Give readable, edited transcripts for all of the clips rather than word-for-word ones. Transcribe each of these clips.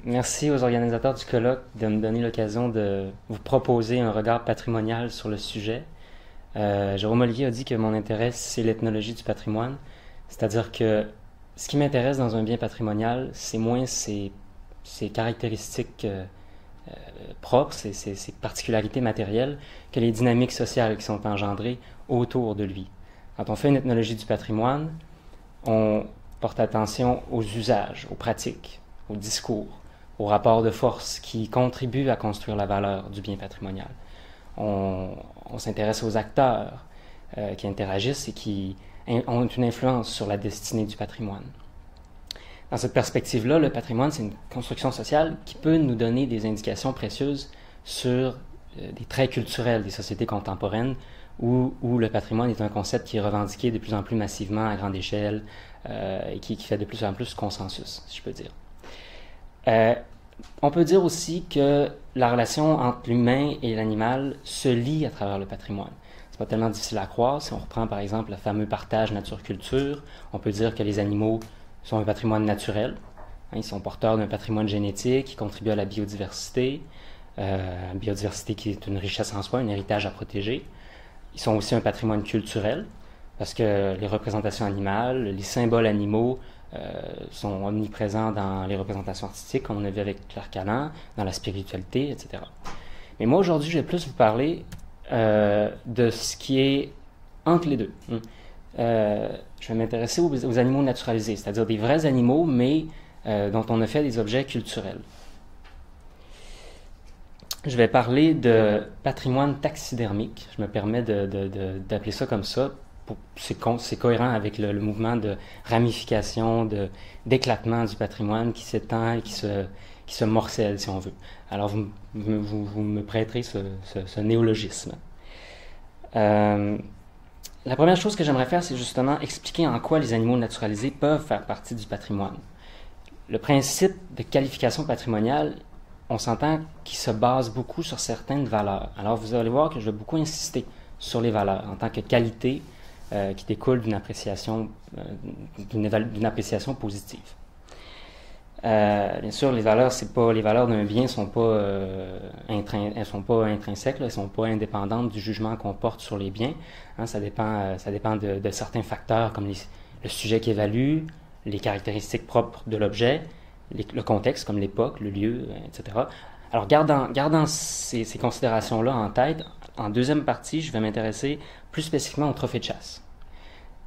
Merci aux organisateurs du colloque de me donner l'occasion de vous proposer un regard patrimonial sur le sujet. Jérôme Olivier a dit que mon intérêt, c'est l'ethnologie du patrimoine, c'est-à-dire que ce qui m'intéresse dans un bien patrimonial, c'est moins ses caractéristiques propres, ses particularités matérielles, que les dynamiques sociales qui sont engendrées autour de lui. Quand on fait une ethnologie du patrimoine, on porte attention aux usages, aux pratiques, aux discours, aux rapports de force qui contribuent à construire la valeur du bien patrimonial. On s'intéresse aux acteurs qui interagissent et qui ont une influence sur la destinée du patrimoine. Dans cette perspective-là, le patrimoine, c'est une construction sociale qui peut nous donner des indications précieuses sur des traits culturels des sociétés contemporaines où le patrimoine est un concept qui est revendiqué de plus en plus massivement à grande échelle et qui fait de plus en plus consensus, si je peux dire. On peut dire aussi que la relation entre l'humain et l'animal se lie à travers le patrimoine. C'est pas tellement difficile à croire. Si on reprend par exemple le fameux partage nature-culture, on peut dire que les animaux sont un patrimoine naturel. Ils sont porteurs d'un patrimoine génétique qui contribue à la biodiversité qui est une richesse en soi, un héritage à protéger. Ils sont aussi un patrimoine culturel, parce que les représentations animales, les symboles animaux sont omniprésents dans les représentations artistiques, comme on a vu avec Claire Callan, dans la spiritualité, etc. Mais moi, aujourd'hui, je vais plus vous parler de ce qui est entre les deux. Je vais m'intéresser aux animaux naturalisés, c'est-à-dire des vrais animaux, mais dont on a fait des objets culturels. Je vais parler de patrimoine taxidermique. Je me permets d'appeler ça comme ça. C'est cohérent avec le mouvement de ramification, d'éclatement du patrimoine qui s'étend et qui se morcelle, si on veut. Alors, vous me prêterez ce néologisme. La première chose que j'aimerais faire, c'est justement expliquer en quoi les animaux naturalisés peuvent faire partie du patrimoine. Le principe de qualification patrimoniale, on s'entend qu'il se base beaucoup sur certaines valeurs. Alors, vous allez voir que je vais beaucoup insister sur les valeurs en tant que qualité qui découle d'une appréciation positive. Bien sûr, les valeurs, les valeurs d'un bien sont pas intrinsèques, elles sont pas indépendantes du jugement qu'on porte sur les biens. Ça dépend de certains facteurs comme le sujet qui évalue, les caractéristiques propres de l'objet, le contexte comme l'époque, le lieu, etc. Alors, gardant ces considérations-là en tête, en deuxième partie, je vais m'intéresser plus spécifiquement aux trophées de chasse.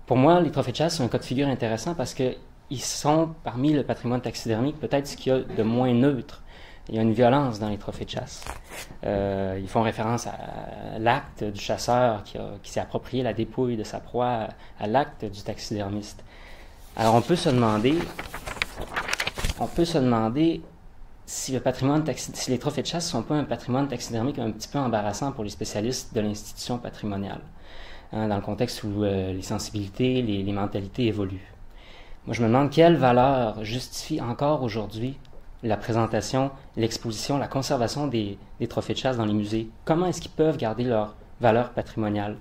Pour moi, les trophées de chasse sont un cas de figure intéressant parce qu'ils sont, parmi le patrimoine taxidermique, peut-être ce qu'il y a de moins neutre. Il y a une violence dans les trophées de chasse. Ils font référence à l'acte du chasseur qui s'est approprié la dépouille de sa proie, à l'acte du taxidermiste. Alors, on peut se demander si les trophées de chasse ne sont pas un patrimoine taxidermique un petit peu embarrassant pour les spécialistes de l'institution patrimoniale, dans le contexte où les sensibilités, les mentalités évoluent. Moi, je me demande quelle valeur justifie encore aujourd'hui la présentation, l'exposition, la conservation des trophées de chasse dans les musées. Comment est-ce qu'ils peuvent garder leur valeur patrimoniale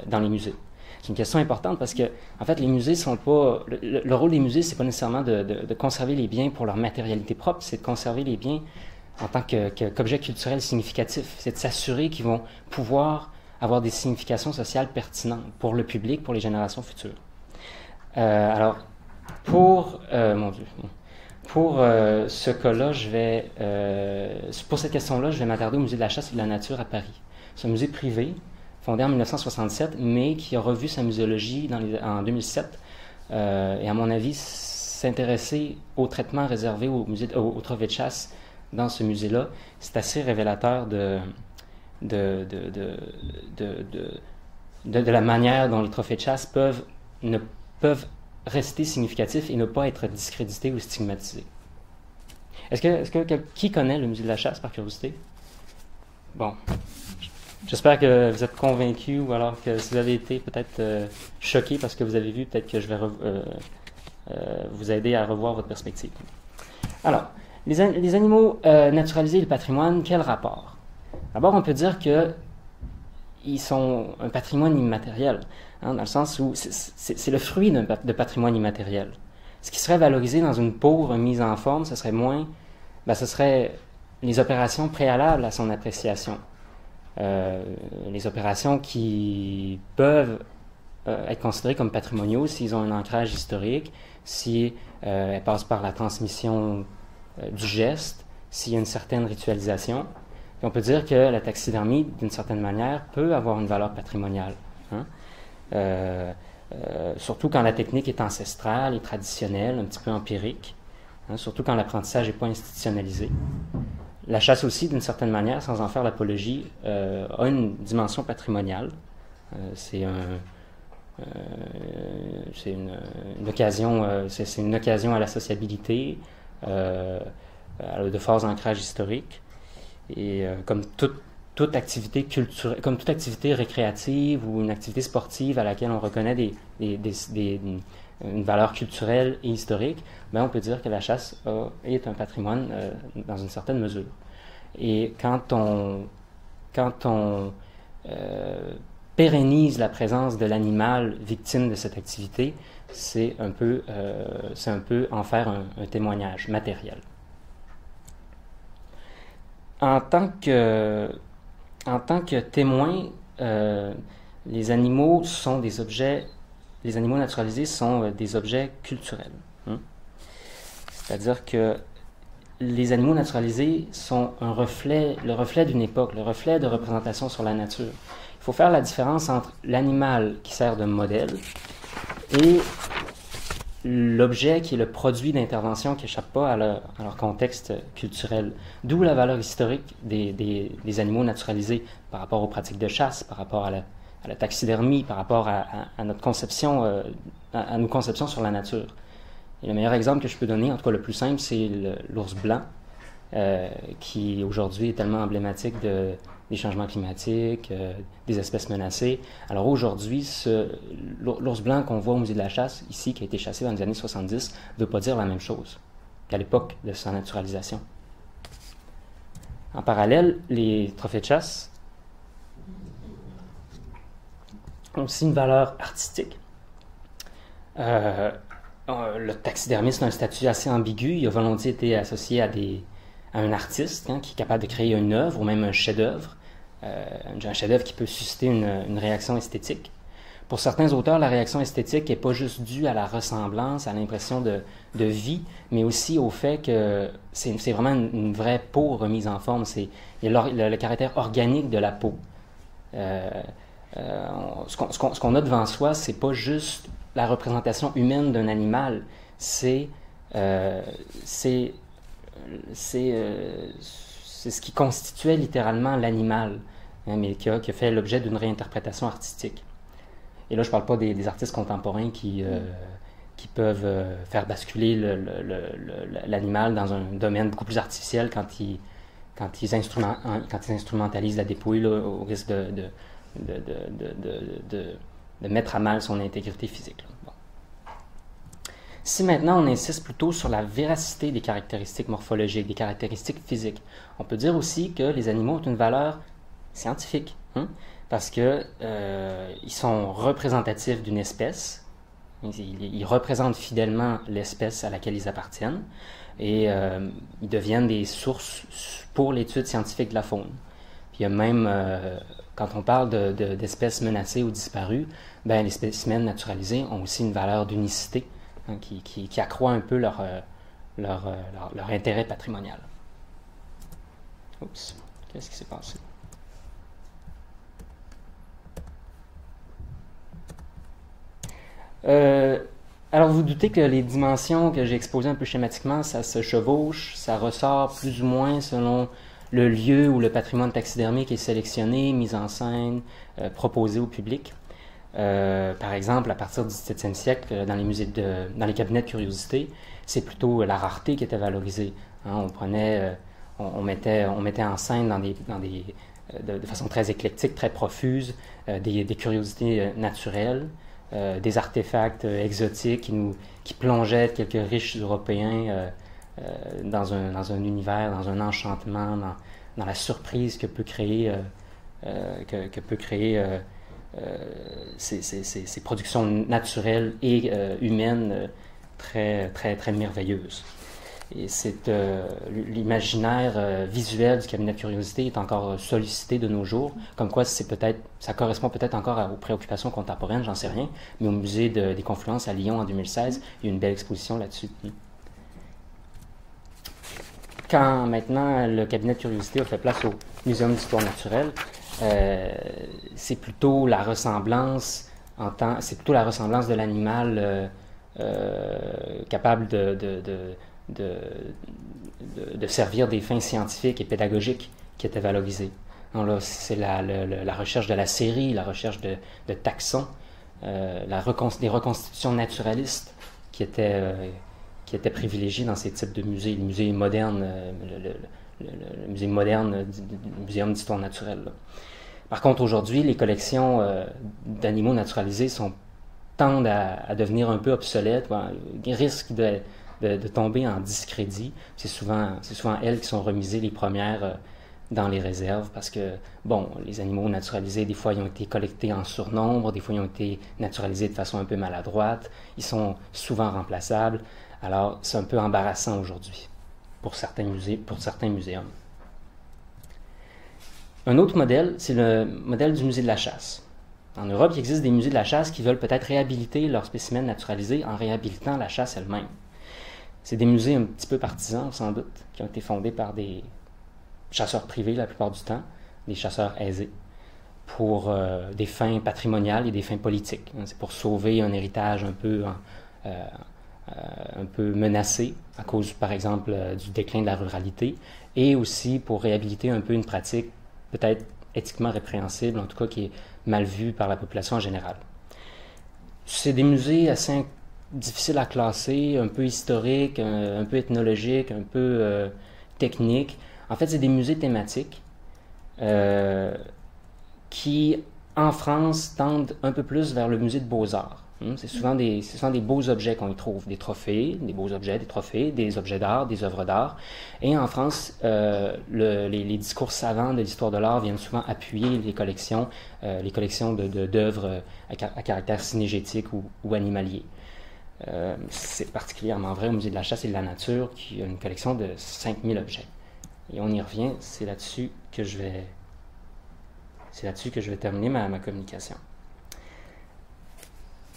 dans les musées? C'est une question importante parce que, en fait, les musées sont pas. Le rôle des musées, c'est pas nécessairement de conserver les biens pour leur matérialité propre, c'est de conserver les biens en tant qu'objet culturel significatif. C'est de s'assurer qu'ils vont pouvoir avoir des significations sociales pertinentes pour le public, pour les générations futures. Alors, pour ce cas-là, pour cette question-là, je vais m'attarder au Musée de la Chasse et de la Nature à Paris. C'est un musée privé, fondé en 1967, mais qui a revu sa muséologie en 2007, et à mon avis, s'intéresser au traitement réservé au trophée de chasse dans ce musée-là, c'est assez révélateur de la manière dont les trophées de chasse peuvent rester significatifs et ne pas être discrédités ou stigmatisés. Qui connaît le Musée de la Chasse, par curiosité? Bon. J'espère que vous êtes convaincus ou alors que si vous avez été peut-être choqués parce que vous avez vu, peut-être que je vais vous aider à revoir votre perspective. Alors, les animaux naturalisés et le patrimoine, quel rapport? D'abord, on peut dire qu'ils sont un patrimoine immatériel, dans le sens où c'est le fruit de patrimoine immatériel. Ce qui serait valorisé dans une pauvre mise en forme, ce serait moins ben, ce serait les opérations préalables à son appréciation. Les opérations qui peuvent être considérés comme patrimoniaux s'ils ont un ancrage historique, si elles passent par la transmission du geste, s'il y a une certaine ritualisation. Puis on peut dire que la taxidermie, d'une certaine manière, peut avoir une valeur patrimoniale. Hein? Surtout quand la technique est ancestrale et traditionnelle, un petit peu empirique, hein? Surtout quand l'apprentissage n'est pas institutionnalisé. La chasse aussi, d'une certaine manière, sans en faire l'apologie, a une dimension patrimoniale. C'est une occasion, c'est une occasion à la sociabilité, de forts ancrages historiques. Et comme toute activité culturelle, comme toute activité récréative ou une activité sportive à laquelle on reconnaît une valeur culturelle et historique, ben on peut dire que la chasse est un patrimoine dans une certaine mesure. Et quand on pérennise la présence de l'animal victime de cette activité, c'est un peu en faire un témoignage matériel. En tant que témoins, les animaux naturalisés sont des objets culturels. Hein? C'est-à-dire que les animaux naturalisés sont le reflet d'une époque, le reflet de représentation sur la nature. Il faut faire la différence entre l'animal qui sert de modèle et l'objet qui est le produit d'intervention qui n'échappe pas à leur contexte culturel. D'où la valeur historique des animaux naturalisés par rapport aux pratiques de chasse, par rapport à la taxidermie, par rapport à notre conception, à nos conceptions sur la nature. Et le meilleur exemple que je peux donner, en tout cas le plus simple, c'est l'ours blanc, qui aujourd'hui est tellement emblématique des changements climatiques, des espèces menacées. Alors aujourd'hui, l'ours blanc qu'on voit au musée de la chasse, ici, qui a été chassé dans les années 70, ne veut pas dire la même chose qu'à l'époque de sa naturalisation. En parallèle, les trophées de chasse ont aussi une valeur artistique. Le taxidermiste a un statut assez ambigu. Il a volontiers été associé à un artiste qui est capable de créer une œuvre ou même un chef-d'œuvre. Un chef-d'œuvre qui peut susciter une réaction esthétique. Pour certains auteurs, la réaction esthétique n'est pas juste due à la ressemblance, à l'impression de vie, mais aussi au fait que c'est vraiment une vraie peau remise en forme. Il y a le caractère organique de la peau. Ce qu'on a devant soi, c'est pas juste la représentation humaine d'un animal, c'est ce qui constituait littéralement l'animal, mais qui a fait l'objet d'une réinterprétation artistique. Et là, je ne parle pas des artistes contemporains qui peuvent faire basculer l'animal dans un domaine beaucoup plus artificiel quand ils instrumentalisent la dépouille là, au risque de mettre à mal son intégrité physique. Bon. Si maintenant on insiste plutôt sur la véracité des caractéristiques morphologiques, des caractéristiques physiques, on peut dire aussi que les animaux ont une valeur scientifique, parce que ils sont représentatifs d'une espèce, ils représentent fidèlement l'espèce à laquelle ils appartiennent, et ils deviennent des sources pour l'étude scientifique de la faune. Puis il y a même quand on parle d'espèces menacées ou disparues, ben, les spécimens naturalisés ont aussi une valeur d'unicité qui accroît un peu leur intérêt patrimonial. Oups, qu'est-ce qui s'est passé? Alors vous doutez que les dimensions que j'ai exposées un peu schématiquement, ça se chevauche, ça ressort plus ou moins selon le lieu où le patrimoine taxidermique est sélectionné, mis en scène, proposé au public. Par exemple, à partir du 17e siècle, dans les cabinets de curiosité, c'est plutôt la rareté qui était valorisée. Hein, on mettait en scène de façon très éclectique, très profuse, des curiosités naturelles, des artefacts exotiques qui plongeaient quelques riches Européens dans un univers, dans un enchantement, dans la surprise que peut créer ces productions naturelles et humaines très, très, très merveilleuses. et l'imaginaire visuel du cabinet de curiosité est encore sollicité de nos jours, comme quoi ça correspond peut-être encore aux préoccupations contemporaines, j'en sais rien, mais au musée des Confluences à Lyon en 2016, il y a une belle exposition là-dessus. Quand maintenant le cabinet de curiosité a fait place au Muséum d'histoire naturelle, c'est plutôt la ressemblance de l'animal capable de servir des fins scientifiques et pédagogiques qui étaient valorisées. Donc là, c'est la recherche de la série, la recherche de taxons, des reconstitutions naturalistes qui étaient privilégiées dans ces types de musées. Le musée moderne, le musée moderne du Muséum d'histoire naturelle. Là. Par contre, aujourd'hui, les collections d'animaux naturalisés tendent à devenir un peu obsolètes. Ils risquent de tomber en discrédit. C'est souvent elles qui sont remisées les premières dans les réserves parce que, bon, les animaux naturalisés, des fois, ils ont été collectés en surnombre, des fois, ils ont été naturalisés de façon un peu maladroite. Ils sont souvent remplaçables. Alors, c'est un peu embarrassant aujourd'hui pour certains muséums. Un autre modèle, c'est le modèle du musée de la chasse. En Europe, il existe des musées de la chasse qui veulent peut-être réhabiliter leurs spécimens naturalisés en réhabilitant la chasse elle-même. C'est des musées un petit peu partisans, sans doute, qui ont été fondés par des chasseurs privés la plupart du temps, des chasseurs aisés, pour des fins patrimoniales et des fins politiques. C'est pour sauver un héritage un peu menacé à cause, par exemple, du déclin de la ruralité, et aussi pour réhabiliter un peu une pratique peut-être éthiquement répréhensible, en tout cas qui est mal vue par la population en général. C'est des musées assez difficiles à classer, un peu historiques, un peu ethnologiques, un peu techniques. En fait, c'est des musées thématiques qui, en France, tendent un peu plus vers le musée de beaux-arts. Ce sont des beaux objets qu'on y trouve, des trophées, des beaux objets, des trophées, des objets d'art, des œuvres d'art. Et en France, les discours savants de l'histoire de l'art viennent souvent appuyer les collections d'œuvres à caractère synégétique ou animalier. C'est particulièrement vrai au Musée de la chasse et de la nature, qui a une collection de 5000 objets. Et on y revient, c'est là-dessus que je vais terminer ma communication.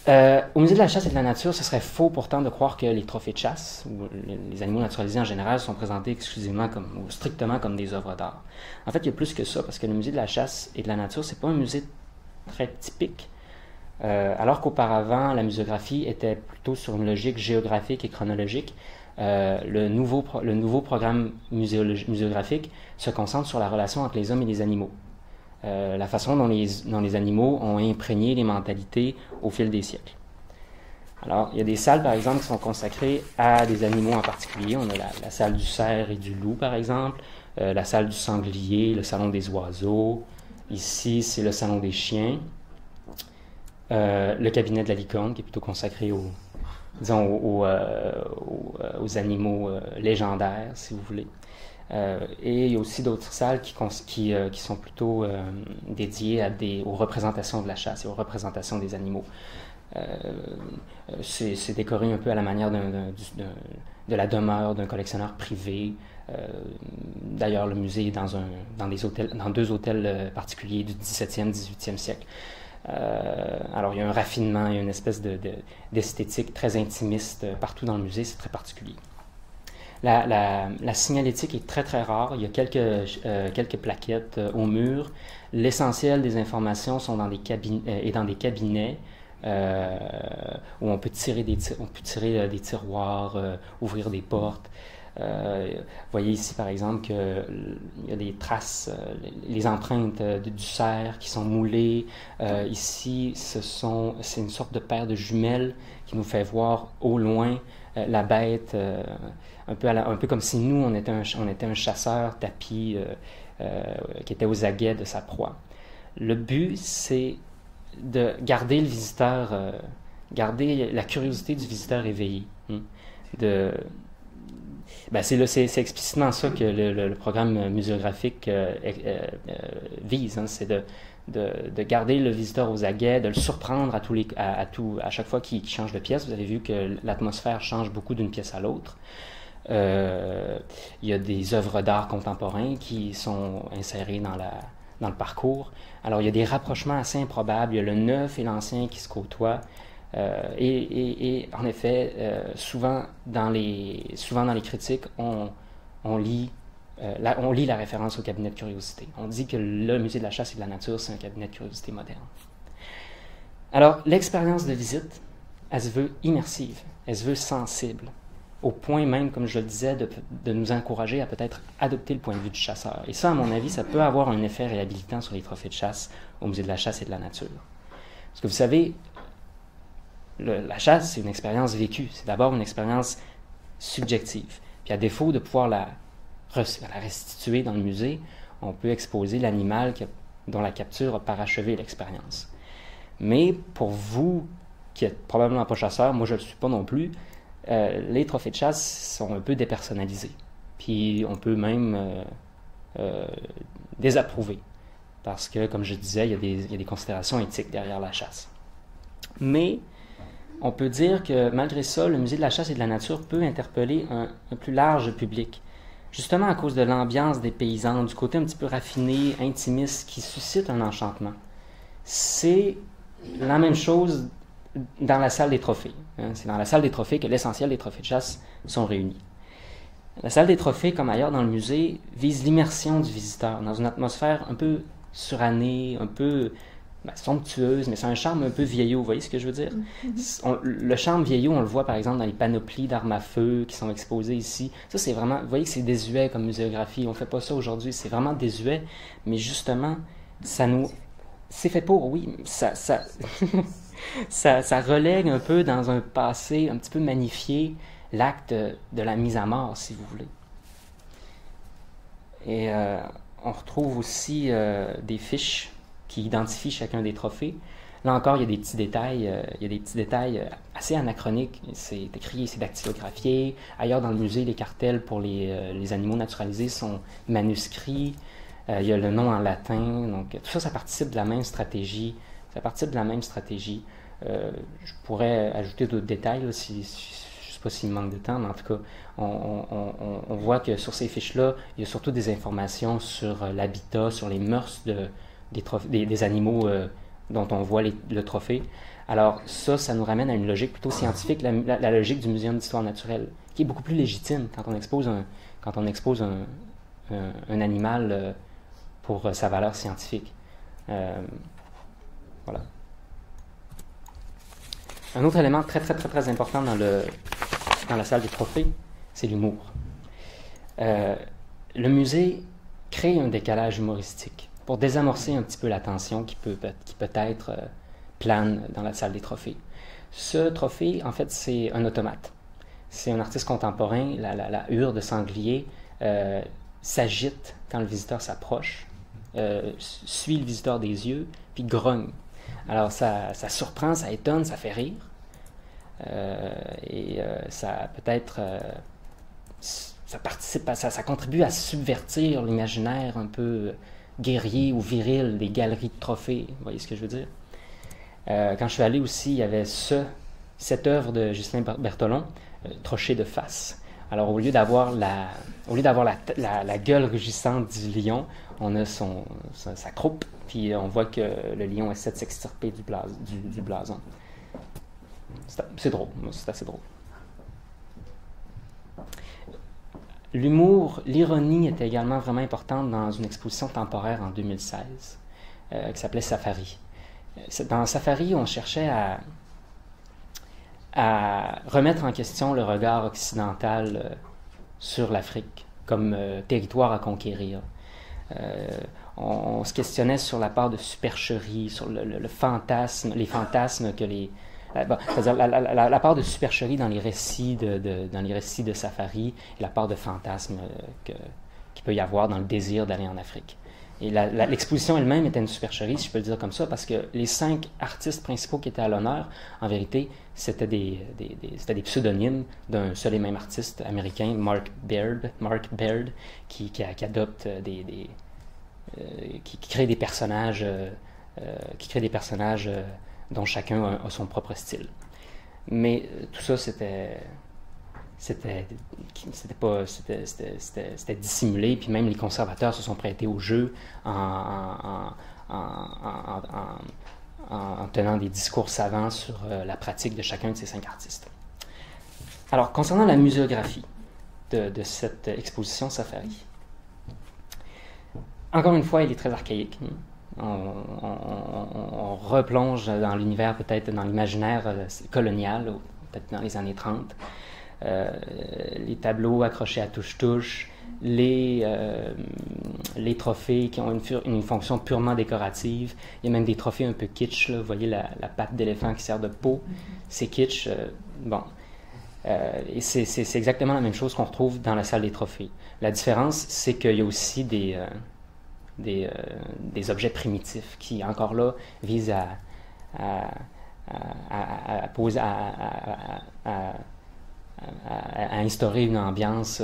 Au Musée de la chasse et de la nature, ce serait faux pourtant de croire que les trophées de chasse, ou les animaux naturalisés en général, sont présentés exclusivement ou strictement comme des œuvres d'art. En fait, il y a plus que ça, parce que le Musée de la chasse et de la nature, c'est pas un musée très typique. Alors qu'auparavant, la muséographie était plutôt sur une logique géographique et chronologique, le nouveau programme muséographique se concentre sur la relation entre les hommes et les animaux. La façon dont les animaux ont imprégné les mentalités au fil des siècles. Alors, il y a des salles, par exemple, qui sont consacrées à des animaux en particulier. On a la salle du cerf et du loup, par exemple, la salle du sanglier, le salon des oiseaux. Ici, c'est le salon des chiens. Le cabinet de la licorne, qui est plutôt consacré aux animaux légendaires, si vous voulez. Et il y a aussi d'autres salles qui sont plutôt dédiées aux représentations de la chasse et aux représentations des animaux. C'est décoré un peu à la manière de la demeure d'un collectionneur privé. D'ailleurs, le musée est dans deux hôtels particuliers du 17e, 18e siècle. Alors, il y a un raffinement, il y a une espèce d'esthétique très intimiste partout dans le musée, c'est très particulier. La signalétique est très très rare. Il y a quelques plaquettes au mur. L'essentiel des informations sont dans des cabinets où on peut tirer des tiroirs, ouvrir des portes. Vous voyez ici par exemple qu'il y a des traces, les empreintes du cerf qui sont moulées. Ici, c'est une sorte de paire de jumelles qui nous fait voir au loin la bête, un peu comme si nous, on était un chasseur tapis qui était aux aguets de sa proie. Le but, c'est de garder le visiteur, garder la curiosité du visiteur éveillé. C'est explicitement ça que le programme muséographique vise, c'est de garder le visiteur aux aguets, de le surprendre à chaque fois qu'il change de pièce. Vous avez vu que l'atmosphère change beaucoup d'une pièce à l'autre. Il y a des œuvres d'art contemporains qui sont insérées dans le parcours. Alors, il y a des rapprochements assez improbables. Il y a le neuf et l'ancien qui se côtoient. Et en effet, souvent dans les critiques, on lit la référence au cabinet de curiosité. On dit que le musée de la chasse et de la nature, c'est un cabinet de curiosité moderne. Alors, l'expérience de visite, elle se veut immersive, elle se veut sensible, au point même, comme je le disais, de nous encourager à peut-être adopter le point de vue du chasseur. Et ça, à mon avis, ça peut avoir un effet réhabilitant sur les trophées de chasse au musée de la chasse et de la nature. Parce que vous savez, la chasse, c'est une expérience vécue. C'est d'abord une expérience subjective. Puis à défaut de pouvoir la restituer dans le musée, on peut exposer l'animal dont la capture a parachevé l'expérience. Mais pour vous, qui n'êtes probablement pas chasseur, moi je ne le suis pas non plus, les trophées de chasse sont un peu dépersonnalisés. Puis on peut même désapprouver. Parce que, comme je disais, il y a des considérations éthiques derrière la chasse. Mais on peut dire que malgré ça, le musée de la chasse et de la nature peut interpeller un plus large public. Justement à cause de l'ambiance des paysans, du côté un petit peu raffiné, intimiste, qui suscite un enchantement. C'est la même chose dans la salle des trophées. C'est dans la salle des trophées que l'essentiel des trophées de chasse sont réunis. La salle des trophées, comme ailleurs dans le musée, vise l'immersion du visiteur dans une atmosphère un peu surannée, un peu somptueuse, mais c'est un charme un peu vieillot, vous voyez ce que je veux dire? Le charme vieillot, on le voit par exemple dans les panoplies d'armes à feu qui sont exposées ici. Ça, c'est vraiment, vous voyez que c'est désuet comme muséographie, on fait pas ça aujourd'hui, c'est vraiment désuet, mais justement, c'est fait pour, oui, ça relègue un peu dans un passé un petit peu magnifié l'acte de la mise à mort, si vous voulez. Et on retrouve aussi des fiches qui identifient chacun des trophées. Là encore, il y a des petits détails, assez anachroniques. C'est écrit, c'est dactylographié. Ailleurs dans le musée, les cartels pour les animaux naturalisés sont manuscrits. Il y a le nom en latin. Donc tout ça, ça participe de la même stratégie. Je pourrais ajouter d'autres détails là, je ne sais pas s'il manque de temps, mais en tout cas, on voit que sur ces fiches-là, il y a surtout des informations sur l'habitat, sur les mœurs des animaux dont on voit le trophée. Alors ça nous ramène à une logique plutôt scientifique, la logique du Muséum d'histoire naturelle, qui est beaucoup plus légitime quand on expose un animal pour sa valeur scientifique. Voilà. Un autre élément très, très, très, très important dans la salle des trophées, c'est l'humour. Le musée crée un décalage humoristique pour désamorcer un petit peu la tension qui peut-être plane dans la salle des trophées. Ce trophée, en fait, c'est un automate. C'est un artiste contemporain, la hure de sanglier s'agite quand le visiteur s'approche, suit le visiteur des yeux, puis grogne. Alors ça surprend, ça étonne, ça fait rire. Ça peut-être... ça participe ça contribue à subvertir l'imaginaire un peu guerrier ou viril des galeries de trophées. Vous voyez ce que je veux dire? Quand je suis allé aussi, il y avait cette œuvre de Ghislain Berthelon, Trocher de face. Alors au lieu d'avoir la gueule rugissante du lion, on a sa croupe, puis on voit que le lion essaie de s'extirper du blason. C'est drôle, c'est assez drôle. L'humour, l'ironie était également vraiment importante dans une exposition temporaire en 2016 qui s'appelait Safari. Dans Safari, on cherchait à remettre en question le regard occidental sur l'Afrique comme territoire à conquérir. On se questionnait sur la part de supercherie, sur les fantasmes que c'est-à-dire la part de supercherie dans les récits de Safari et la part de fantasme qu'il peut y avoir dans le désir d'aller en Afrique. Et l'exposition elle-même était une supercherie, si je peux le dire comme ça, parce que les 5 artistes principaux qui étaient à l'honneur, en vérité, c'était des pseudonymes d'un seul et même artiste américain, Mark Baird, qui adopte qui crée des personnages, dont chacun a son propre style. Mais tout ça, c'était c'était dissimulé, puis même les conservateurs se sont prêtés au jeu en tenant des discours savants sur la pratique de chacun de ces 5 artistes. Alors, concernant la muséographie de cette exposition Safari, encore une fois, elle est très archaïque. On replonge dans l'univers, peut-être dans l'imaginaire colonial, peut-être dans les années 30. Les tableaux accrochés à touche-touche, les trophées qui ont une fonction purement décorative. Il y a même des trophées un peu kitsch, là. Vous voyez la patte d'éléphant qui sert de peau. C'est kitsch. Bon. Et c'est exactement la même chose qu'on retrouve dans la salle des trophées. La différence, c'est qu'il y a aussi des objets primitifs qui, encore là, visent à instaurer une ambiance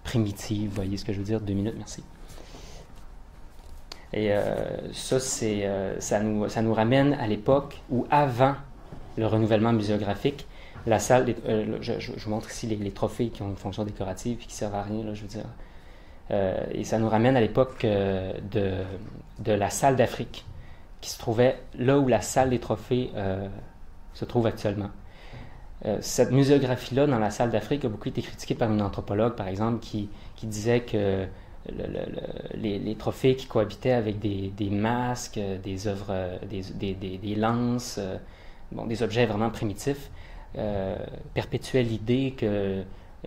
primitive. Vous voyez ce que je veux dire? 2 minutes, merci. Et ça nous ramène à l'époque où, avant le renouvellement muséographique, la salle, je vous montre ici les trophées qui ont une fonction décorative et qui servent à rien, là, je veux dire. Et ça nous ramène à l'époque de la salle d'Afrique, qui se trouvait là où la salle des trophées se trouve actuellement. Cette muséographie-là, dans la salle d'Afrique, a beaucoup été critiquée par une anthropologue, par exemple, qui disait que les trophées qui cohabitaient avec des masques, des œuvres, des lances, des objets vraiment primitifs, perpétuaient l'idée que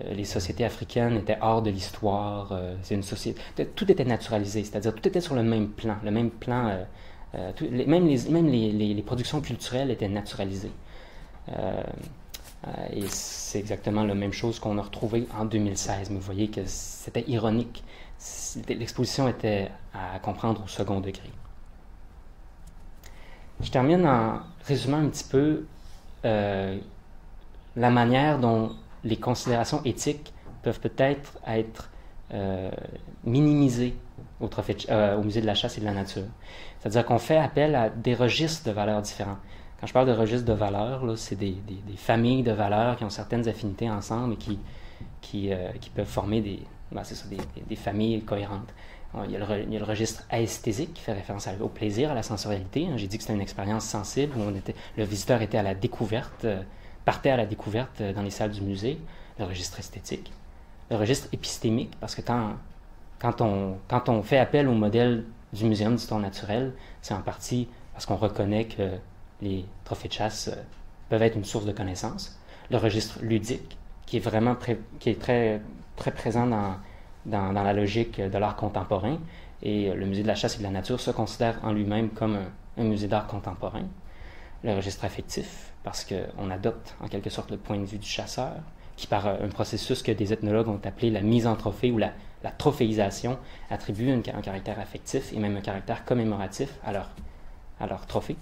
les sociétés africaines étaient hors de l'histoire. C'est une société, tout était naturalisé, c'est-à-dire tout était sur le même plan, même les productions culturelles étaient naturalisées. Et c'est exactement la même chose qu'on a retrouvé en 2016. Mais vous voyez que c'était ironique. L'exposition était à comprendre au second degré. Je termine en résumant un petit peu la manière dont les considérations éthiques peuvent peut-être être minimisées au Musée de la chasse et de la nature. C'est-à-dire qu'on fait appel à des registres de valeurs différents. Quand je parle de registres de valeurs, là, c'est des familles de valeurs qui ont certaines affinités ensemble et qui peuvent former des familles cohérentes. Il y a le registre aesthésique qui fait référence au plaisir, à la sensorialité. J'ai dit que c'était une expérience sensible où le visiteur était à la découverte, partait à la découverte dans les salles du musée. Le registre esthétique. Le registre épistémique, parce que quand on fait appel au modèle du Muséum d'histoire naturelle, c'est en partie parce qu'on reconnaît que les trophées de chasse peuvent être une source de connaissances. Le registre ludique, qui est très, très présent dans la logique de l'art contemporain, et le Musée de la chasse et de la nature se considère en lui-même comme un musée d'art contemporain. Le registre affectif, parce qu'on adopte en quelque sorte le point de vue du chasseur, qui par un processus que des ethnologues ont appelé la mise en trophée ou la trophéisation, attribue un caractère affectif et même un caractère commémoratif à leur trophée.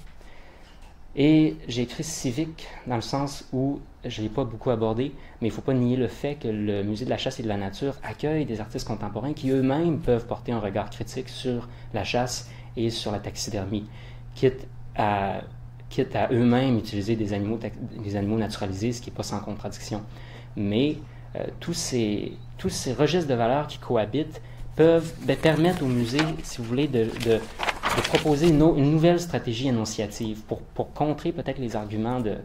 Et j'ai écrit civique dans le sens où je ne l'ai pas beaucoup abordé, mais il ne faut pas nier le fait que le Musée de la chasse et de la nature accueille des artistes contemporains qui eux-mêmes peuvent porter un regard critique sur la chasse et sur la taxidermie, quitte à eux-mêmes utiliser des animaux naturalisés, ce qui n'est pas sans contradiction. Mais tous ces registres de valeurs qui cohabitent peuvent permettre au musée, si vous voulez, de proposer une nouvelle stratégie énonciative pour contrer peut-être les arguments de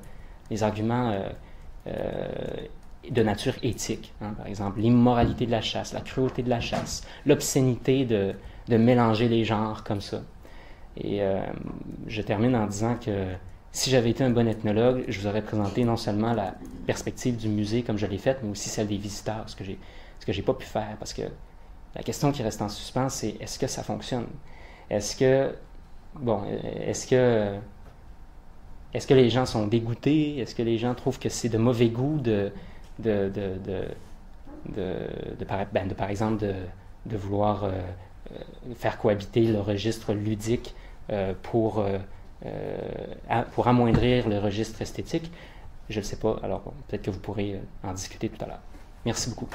nature éthique. Par exemple, l'immoralité de la chasse, la cruauté de la chasse, l'obscénité de mélanger les genres comme ça. Et je termine en disant que si j'avais été un bon ethnologue, je vous aurais présenté non seulement la perspective du musée comme je l'ai faite, mais aussi celle des visiteurs, ce que j'ai pas pu faire, parce que la question qui reste en suspens, c'est est-ce que ça fonctionne? Est-ce que les gens sont dégoûtés? Est-ce que les gens trouvent que c'est de mauvais goût par exemple, de vouloir faire cohabiter le registre ludique pour amoindrir le registre esthétique? Je ne le sais pas. Alors, peut-être que vous pourrez en discuter tout à l'heure. Merci beaucoup.